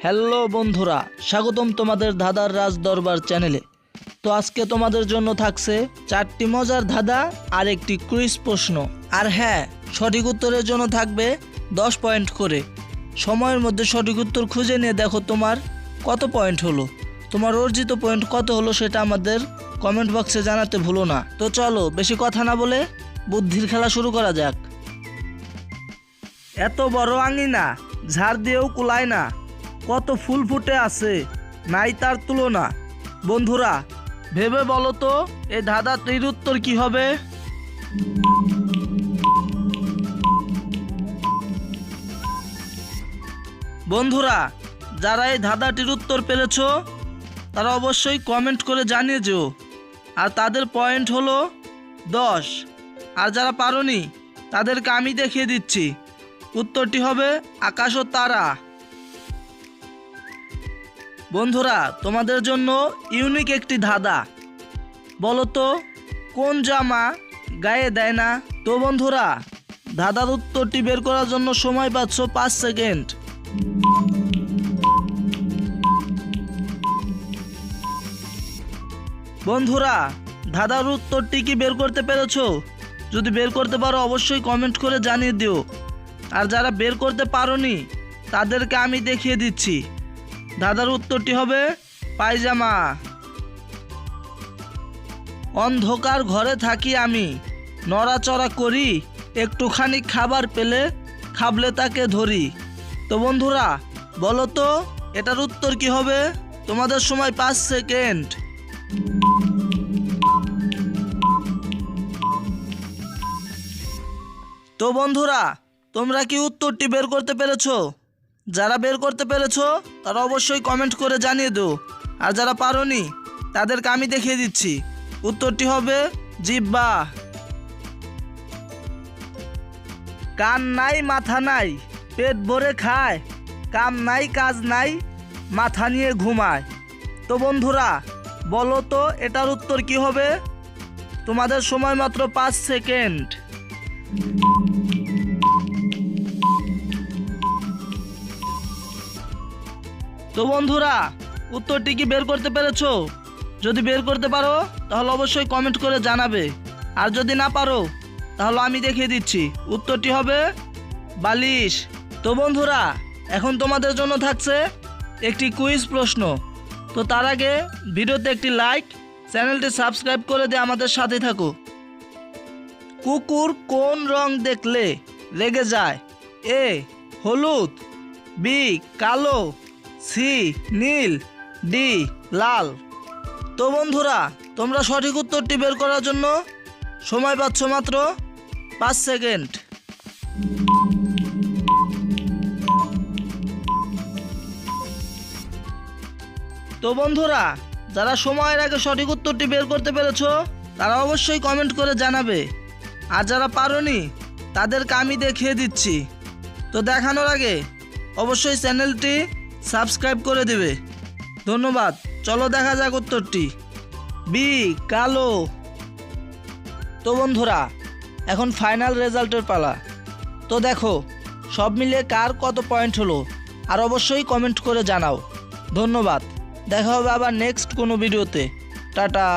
Hello বন্ধুরা, স্বাগতম তোমাদের ধাঁধার রাজ দরবার চ্যানেলে। তো আজকে তোমাদের জন্য থাকছে 4টি মজার ধাঁধা আর একটি কুইজ প্রশ্ন। আর হ্যাঁ, সঠিক উত্তরের জন্য থাকবে 10 পয়েন্ট করে। সময়ের মধ্যে সঠিক উত্তর খুঁজে নিয়ে দেখো তোমার কত পয়েন্ট হলো, তোমার অর্জিত পয়েন্ট কত হলো সেটা আমাদের কমেন্ট বক্সে জানাতে ভুলো না। তো চলো বেশি কথা না বলে বুদ্ধির খেলা শুরু করা যাক। এত বড় আঙিনা, ঝাড় দিয়েও কুলায় না, কত ফুল ফুটে আছে, নাই তার তুলনা। বন্ধুরা ভেবে বলো তো এই ধাঁধাটির উত্তর কি হবে? বন্ধুরা যারা এই ধাঁধাটির উত্তর পেরেছো তারা অবশ্যই কমেন্ট করে জানিয়ে যেও। আর তাদের পয়েন্ট হলো 10। আর যারা পারোনি তাদেরকে আমি দেখিয়ে দিচ্ছি, উত্তরটি হবে আকাশ ও তারা। বন্ধুরা তোমাদের জন্য ইউনিক একটি ধাঁধা, বলো তো কোন জামা গায়ে দেয় না? তো বন্ধুরা ধাঁধার উত্তরটি বের করার জন্য সময় পাচ্ছ 5 সেকেন্ড। বন্ধুরা ধাঁধার উত্তরটি কি বের করতে পেরেছো? যদি বের করতে পারো অবশ্যই কমেন্ট করে জানিয়ে দিও। আর যারা বের করতে পারোনি তাদেরকে আমি দেখিয়ে দিচ্ছি, ধাঁধার উত্তরটি হবে পায়জামা। অন্ধকার ঘরে থাকি আমি, নড়াচড়া করি, একটুখানি খাবার পেলে খাবলে তাকে ধরি। তো বন্ধুরা বলো তো এটার উত্তর কি হবে? তোমাদের সময় 5 সেকেন্ড। তো বন্ধুরা তোমরা কি উত্তরটি বের করতে পেরেছো? যারা বের করতে পেরেছো তারা অবশ্যই কমেন্ট করে জানিয়ে দাও। আর যারা পারোনি তাদেরকে আমি দেখিয়ে দিচ্ছি, উত্তরটি হবে জিহ্বা। কান নাই মাথা নাই, পেট ভরে খায়, কাম নাই কাজ নাই, মাথা নিয়ে ঘুমায়। তো বন্ধুরা বলো তো এটার উত্তর কি হবে? তোমাদের সময় মাত্র 5 সেকেন্ড। তো বন্ধুরা উত্তরটি কি বের করতে পেরেছো? যদি বের করতে পারো তাহলে অবশ্যই কমেন্ট করে জানাবে। আর যদি না পারো তাহলে আমি দেখিয়ে দিচ্ছি, উত্তরটি হবে বালিশ। তো বন্ধুরা এখন তোমাদের জন্য থাকছে একটি কুইজ প্রশ্ন। তো তার আগে ভিডিওতে একটি লাইক, চ্যানেলটি সাবস্ক্রাইব করে দিয়ে আমাদের সাথে থাকো। কুকুর কোন রং দেখলে রেগে যায়? এ হলুদ, বি কালো, সি নীল, ডি লাল। তো বন্ধুরা তোমরা সঠিক উত্তরটি বের করার জন্য সময় পাচ্ছ মাত্র 5 সেকেন্ড। তো বন্ধুরা যারা সময়ের আগে সঠিক উত্তরটি বের করতে পেরেছো তারা অবশ্যই কমেন্ট করে জানাবে। আর যারা পারোনি তাদেরকে আমি দেখিয়ে দিচ্ছি। তো দেখানোর আগে অবশ্যই চ্যানেলটি সাবস্ক্রাইব করে দেবে। ধন্যবাদ। চলো দেখা যাক উত্তরটি, বি কালো। তো বন্ধুরা এখন ফাইনাল রেজাল্টের পালা। তো দেখো সব মিলিয়ে কার কত পয়েন্ট হলো, আর অবশ্যই কমেন্ট করে জানাও। ধন্যবাদ। দেখা হবে আবার নেক্সট কোনো ভিডিওতে। টাটা।